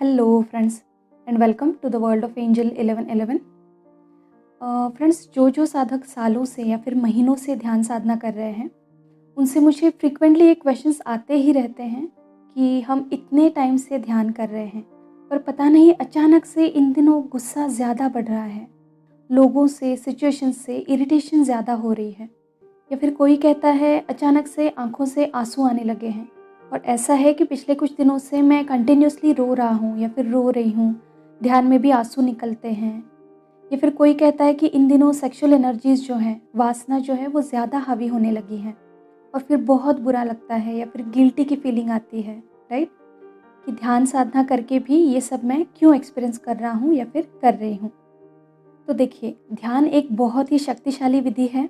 Hello friends and welcome to the world of angel 1111। Friends, जो साधक सालों से या फिर महीनों से ध्यान साधना कर रहे हैं उनसे मुझे फ्रिक्वेंटली ये क्वेश्चंस आते ही रहते हैं कि हम इतने टाइम से ध्यान कर रहे हैं पर पता नहीं अचानक से इन दिनों गुस्सा ज़्यादा बढ़ रहा है, लोगों से, सिचुएशन से इरिटेशन ज़्यादा हो रही है, या फिर कोई कहता है अचानक से आंखों से आंसू आने लगे हैं और ऐसा है कि पिछले कुछ दिनों से मैं कंटिन्यूसली रो रहा हूँ या फिर रो रही हूँ, ध्यान में भी आंसू निकलते हैं। या फिर कोई कहता है कि इन दिनों सेक्सुअल एनर्जीज जो हैं, वासना जो है वो ज़्यादा हावी होने लगी हैं और फिर बहुत बुरा लगता है या फिर गिल्टी की फीलिंग आती है, राइट, कि ध्यान साधना करके भी ये सब मैं क्यों एक्सपीरियंस कर रहा हूँ या फिर कर रही हूँ। तो देखिए, ध्यान एक बहुत ही शक्तिशाली विधि है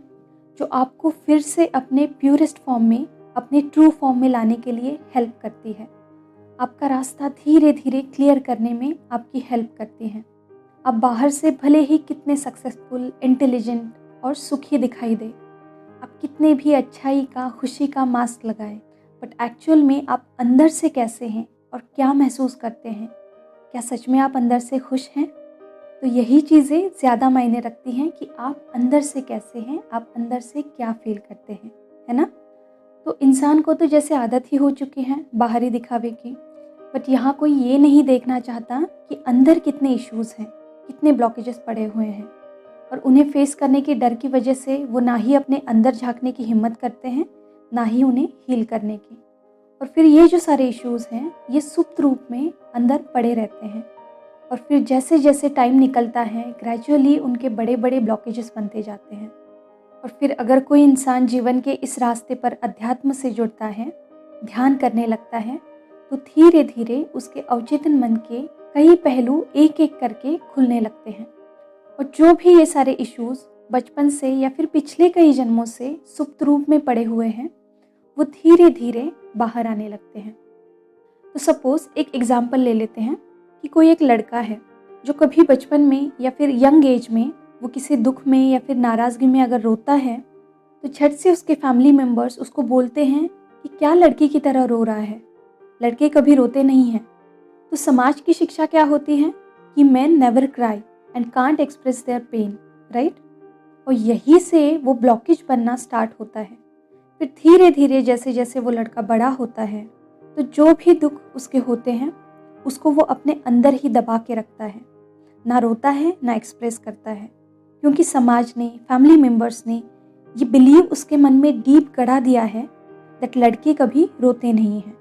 जो आपको फिर से अपने प्यूरेस्ट फॉर्म में, अपने ट्रू फॉर्म में लाने के लिए हेल्प करती है। आपका रास्ता धीरे धीरे क्लियर करने में आपकी हेल्प करती है। आप बाहर से भले ही कितने सक्सेसफुल, इंटेलिजेंट और सुखी दिखाई दे, आप कितने भी अच्छाई का, खुशी का मास्क लगाएं, बट एक्चुअल में आप अंदर से कैसे हैं और क्या महसूस करते हैं, क्या सच में आप अंदर से खुश हैं? तो यही चीज़ें ज़्यादा मायने रखती हैं कि आप अंदर से कैसे हैं, आप अंदर से क्या फील करते हैं, है ना? तो इंसान को तो जैसे आदत ही हो चुकी है बाहरी दिखावे की, बट यहाँ कोई ये नहीं देखना चाहता कि अंदर कितने इश्यूज़ हैं, कितने ब्लॉकेजेस पड़े हुए हैं, और उन्हें फेस करने के डर की वजह से वो ना ही अपने अंदर झांकने की हिम्मत करते हैं, ना ही उन्हें हील करने की। और फिर ये जो सारे इश्यूज़ हैं ये सुप्त रूप में अंदर पड़े रहते हैं और फिर जैसे जैसे टाइम निकलता है ग्रेजुअली उनके बड़े बड़े ब्लॉकेजेस बनते जाते हैं। और फिर अगर कोई इंसान जीवन के इस रास्ते पर अध्यात्म से जुड़ता है, ध्यान करने लगता है, तो धीरे धीरे उसके अवचेतन मन के कई पहलू एक एक करके खुलने लगते हैं और जो भी ये सारे इश्यूज बचपन से या फिर पिछले कई जन्मों से सुप्त रूप में पड़े हुए हैं वो धीरे धीरे बाहर आने लगते हैं। तो सपोज एक एग्जाम्पल ले लेते हैं कि कोई एक लड़का है जो कभी बचपन में या फिर यंग एज में वो किसी दुख में या फिर नाराज़गी में अगर रोता है तो झट से उसके फैमिली मेम्बर्स उसको बोलते हैं कि क्या लड़की की तरह रो रहा है, लड़के कभी रोते नहीं हैं। तो समाज की शिक्षा क्या होती है कि men never cry and can't express their pain, right. और यही से वो ब्लॉकेज बनना स्टार्ट होता है। फिर धीरे धीरे जैसे जैसे वो लड़का बड़ा होता है तो जो भी दुख उसके होते हैं उसको वो अपने अंदर ही दबा के रखता है, ना रोता है ना एक्सप्रेस करता है, क्योंकि समाज ने, फैमिली मेम्बर्स ने ये बिलीव उसके मन में डीप गड़ा दिया है दैट लड़के कभी रोते नहीं हैं।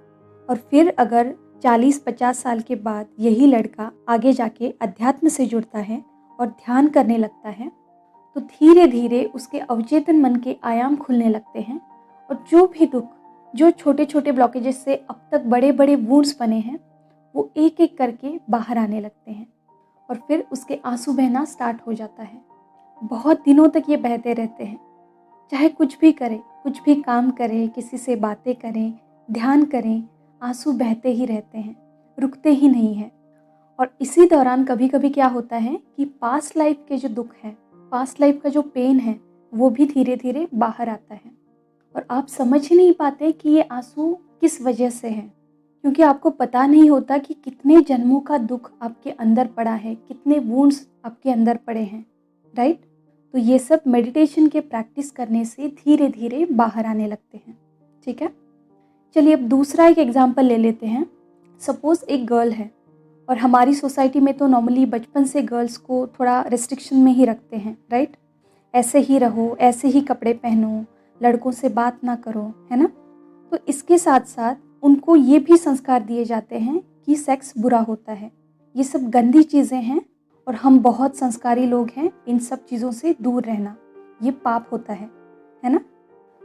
और फिर अगर 40-50 साल के बाद यही लड़का आगे जाके अध्यात्म से जुड़ता है और ध्यान करने लगता है तो धीरे धीरे उसके अवचेतन मन के आयाम खुलने लगते हैं और जो भी दुख, जो छोटे छोटे ब्लॉकेजेस से अब तक बड़े बड़े वुंड्स बने हैं वो एक एक करके बाहर आने लगते हैं और फिर उसके आंसू बहना स्टार्ट हो जाता है। बहुत दिनों तक ये बहते रहते हैं, चाहे कुछ भी करें, कुछ भी काम करें, किसी से बातें करें, ध्यान करें, आंसू बहते ही रहते हैं, रुकते ही नहीं हैं। और इसी दौरान कभी कभी क्या होता है कि पास्ट लाइफ के जो दुख हैं, पास्ट लाइफ का जो पेन है वो भी धीरे धीरे बाहर आता है और आप समझ ही नहीं पाते कि ये आंसू किस वजह से हैं, क्योंकि आपको पता नहीं होता कि कितने जन्मों का दुख आपके अंदर पड़ा है, कितने वुंड्स आपके अंदर पड़े हैं, राइट। तो ये सब मेडिटेशन के प्रैक्टिस करने से धीरे धीरे बाहर आने लगते हैं, ठीक है। चलिए अब दूसरा एक एग्जांपल ले लेते हैं। सपोज एक गर्ल है और हमारी सोसाइटी में तो नॉर्मली बचपन से गर्ल्स को थोड़ा रिस्ट्रिक्शन में ही रखते हैं, राइट। ऐसे ही रहो, ऐसे ही कपड़े पहनो, लड़कों से बात ना करो, है ना। तो इसके साथ साथ उनको ये भी संस्कार दिए जाते हैं कि सेक्स बुरा होता है, ये सब गंदी चीज़ें हैं और हम बहुत संस्कारी लोग हैं, इन सब चीज़ों से दूर रहना ये पाप होता है ना।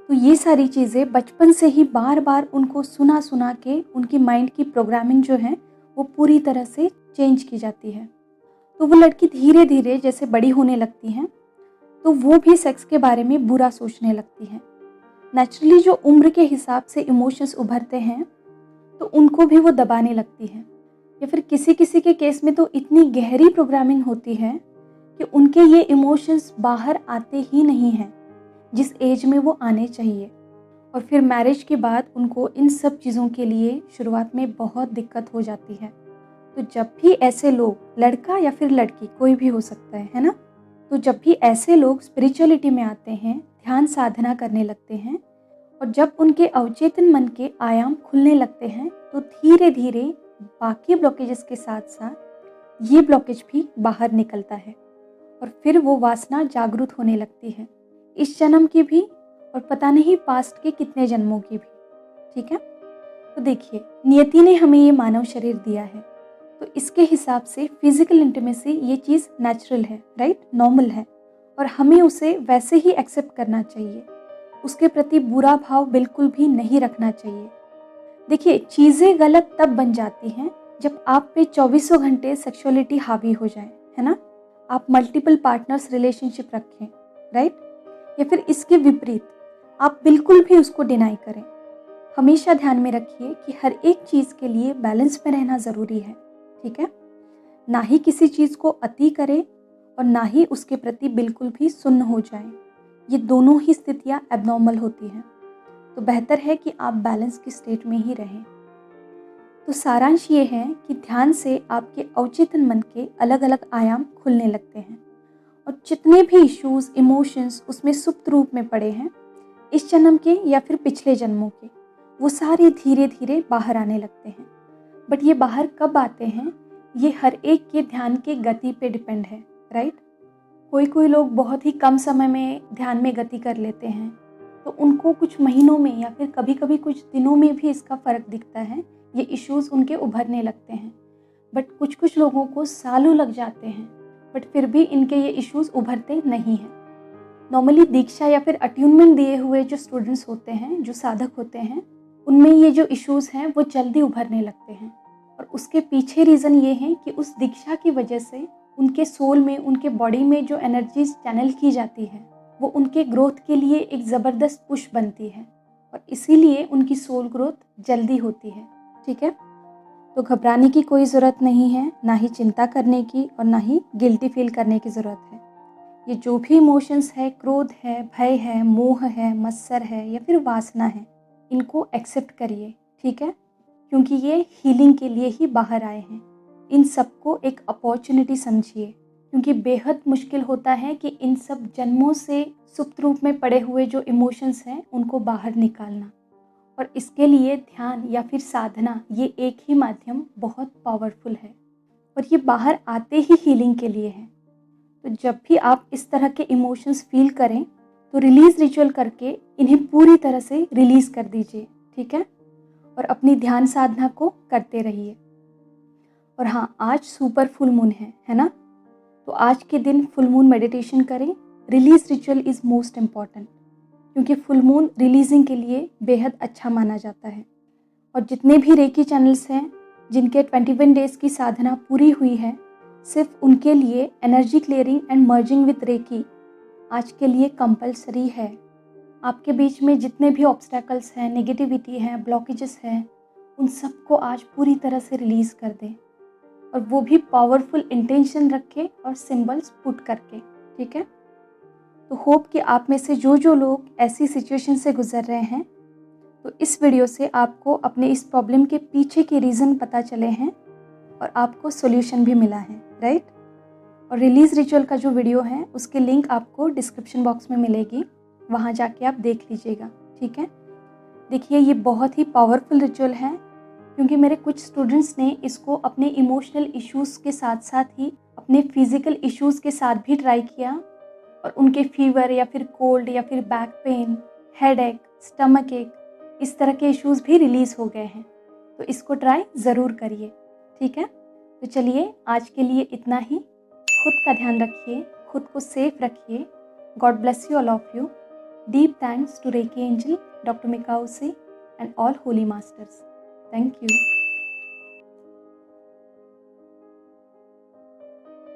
तो ये सारी चीज़ें बचपन से ही बार बार उनको सुना सुना के उनकी माइंड की प्रोग्रामिंग जो है वो पूरी तरह से चेंज की जाती है। तो वो लड़की धीरे धीरे जैसे बड़ी होने लगती हैं तो वो भी सेक्स के बारे में बुरा सोचने लगती हैं। नेचुरली जो उम्र के हिसाब से इमोशंस उभरते हैं तो उनको भी वो दबाने लगती हैं, या फिर किसी किसी के केस में तो इतनी गहरी प्रोग्रामिंग होती है कि उनके ये इमोशंस बाहर आते ही नहीं हैं जिस एज में वो आने चाहिए। और फिर मैरिज के बाद उनको इन सब चीज़ों के लिए शुरुआत में बहुत दिक्कत हो जाती है। तो जब भी ऐसे लोग, लड़का या फिर लड़की कोई भी हो सकता है ना, तो जब भी ऐसे लोग स्पिरिचुअलिटी में आते हैं, ध्यान साधना करने लगते हैं और जब उनके अवचेतन मन के आयाम खुलने लगते हैं, तो धीरे धीरे बाकी ब्लॉकेजेस के साथ साथ ये ब्लॉकेज भी बाहर निकलता है और फिर वो वासना जागृत होने लगती है, इस जन्म की भी और पता नहीं पास्ट के कितने जन्मों की भी। ठीक है, तो देखिए, नियति ने हमें ये मानव शरीर दिया है, तो इसके हिसाब से फिजिकल इंटीमेसी ये चीज़ नेचुरल है, राइट, नॉर्मल है और हमें उसे वैसे ही एक्सेप्ट करना चाहिए। उसके प्रति बुरा भाव बिल्कुल भी नहीं रखना चाहिए। देखिए, चीज़ें गलत तब बन जाती हैं जब आप पे 24 घंटे सेक्सुअलिटी हावी हो जाए, है ना, आप मल्टीपल पार्टनर्स रिलेशनशिप रखें, राइट, या फिर इसके विपरीत आप बिल्कुल भी उसको डिनाई करें। हमेशा ध्यान में रखिए कि हर एक चीज़ के लिए बैलेंस में रहना ज़रूरी है। ठीक है, ना ही किसी चीज़ को अति करें और ना ही उसके प्रति बिल्कुल भी सुन्न हो जाएं। ये दोनों ही स्थितियाँ एबनॉर्मल होती हैं, तो बेहतर है कि आप बैलेंस की स्टेट में ही रहें। तो सारांश ये है कि ध्यान से आपके अवचेतन मन के अलग अलग आयाम खुलने लगते हैं और जितने भी इश्यूज, इमोशंस उसमें सुप्त रूप में पड़े हैं, इस जन्म के या फिर पिछले जन्मों के, वो सारे धीरे धीरे बाहर आने लगते हैं। बट ये बाहर कब आते हैं, ये हर एक के ध्यान के गति पे डिपेंड है, राइट। कोई लोग बहुत ही कम समय में ध्यान में गति कर लेते हैं, तो उनको कुछ महीनों में या फिर कभी कभी कुछ दिनों में भी इसका फ़र्क दिखता है, ये इश्यूज़ उनके उभरने लगते हैं। बट कुछ लोगों को सालों लग जाते हैं, बट फिर भी इनके ये इश्यूज़ उभरते नहीं हैं। नॉर्मली दीक्षा या फिर अट्यूनमेंट दिए हुए जो स्टूडेंट्स होते हैं, जो साधक होते हैं, उनमें ये जो इश्यूज़ हैं वो जल्दी उभरने लगते हैं और उसके पीछे रीज़न ये है कि उस दीक्षा की वजह से उनके सोल में, उनके बॉडी में जो एनर्जीज चैनल की जाती है, वो उनके ग्रोथ के लिए एक ज़बरदस्त पुश बनती है और इसीलिए उनकी सोल ग्रोथ जल्दी होती है। ठीक है, तो घबराने की कोई ज़रूरत नहीं है, ना ही चिंता करने की और ना ही गिल्टी फील करने की ज़रूरत है। ये जो भी इमोशंस है, क्रोध है, भय है, मोह है, मत्सर है या फिर वासना है, इनको एक्सेप्ट करिए। ठीक है, क्योंकि ये हीलिंग के लिए ही बाहर आए हैं। इन सबको एक अपॉर्चुनिटी समझिए, क्योंकि बेहद मुश्किल होता है कि इन सब जन्मों से सुप्त रूप में पड़े हुए जो इमोशंस हैं उनको बाहर निकालना, और इसके लिए ध्यान या फिर साधना, ये एक ही माध्यम बहुत पावरफुल है और ये बाहर आते ही हीलिंग के लिए है। तो जब भी आप इस तरह के इमोशंस फील करें, तो रिलीज रिचुअल करके इन्हें पूरी तरह से रिलीज कर दीजिए। ठीक है, और अपनी ध्यान साधना को करते रहिए। और हाँ, आज सुपर फुल मून है ना, तो आज के दिन फुल मून मेडिटेशन करें। Release ritual is most important, क्योंकि फुल मून रिलीजिंग के लिए बेहद अच्छा माना जाता है। और जितने भी रेकी चैनल्स हैं जिनके 21 डेज़ की साधना पूरी हुई है, सिर्फ उनके लिए energy clearing and merging with reiki आज के लिए कंपलसरी है। आपके बीच में जितने भी ऑब्स्टैकल्स हैं, नेगेटिविटी है, ब्लॉकेजेस हैं, उन सबको आज पूरी तरह से रिलीज़ कर दें, और वो भी पावरफुल इंटेंशन रख के और सिंबल्स पुट करके। ठीक है, तो होप कि आप में से जो लोग ऐसी सिचुएशन से गुजर रहे हैं, तो इस वीडियो से आपको अपने इस प्रॉब्लम के पीछे के रीज़न पता चले हैं और आपको सॉल्यूशन भी मिला है, राइट। और रिलीज़ रिचुअल का जो वीडियो है उसकी लिंक आपको डिस्क्रिप्शन बॉक्स में मिलेगी, वहाँ जाके आप देख लीजिएगा। ठीक है, देखिए, ये बहुत ही पावरफुल रिचुअल है, क्योंकि मेरे कुछ स्टूडेंट्स ने इसको अपने इमोशनल इश्यूज़ के साथ साथ ही अपने फिज़िकल इश्यूज़ के साथ भी ट्राई किया और उनके फीवर या फिर कोल्ड या फिर बैक पेन, हेडेक, स्टमक एक, इस तरह के इश्यूज़ भी रिलीज़ हो गए हैं। तो इसको ट्राई ज़रूर करिए। ठीक है, तो चलिए आज के लिए इतना ही। खुद का ध्यान रखिए, खुद को सेफ रखिए। God bless you all of you. Deep thanks to Reiki Angel, Dr. Mikausi, and all holy masters. Thank you.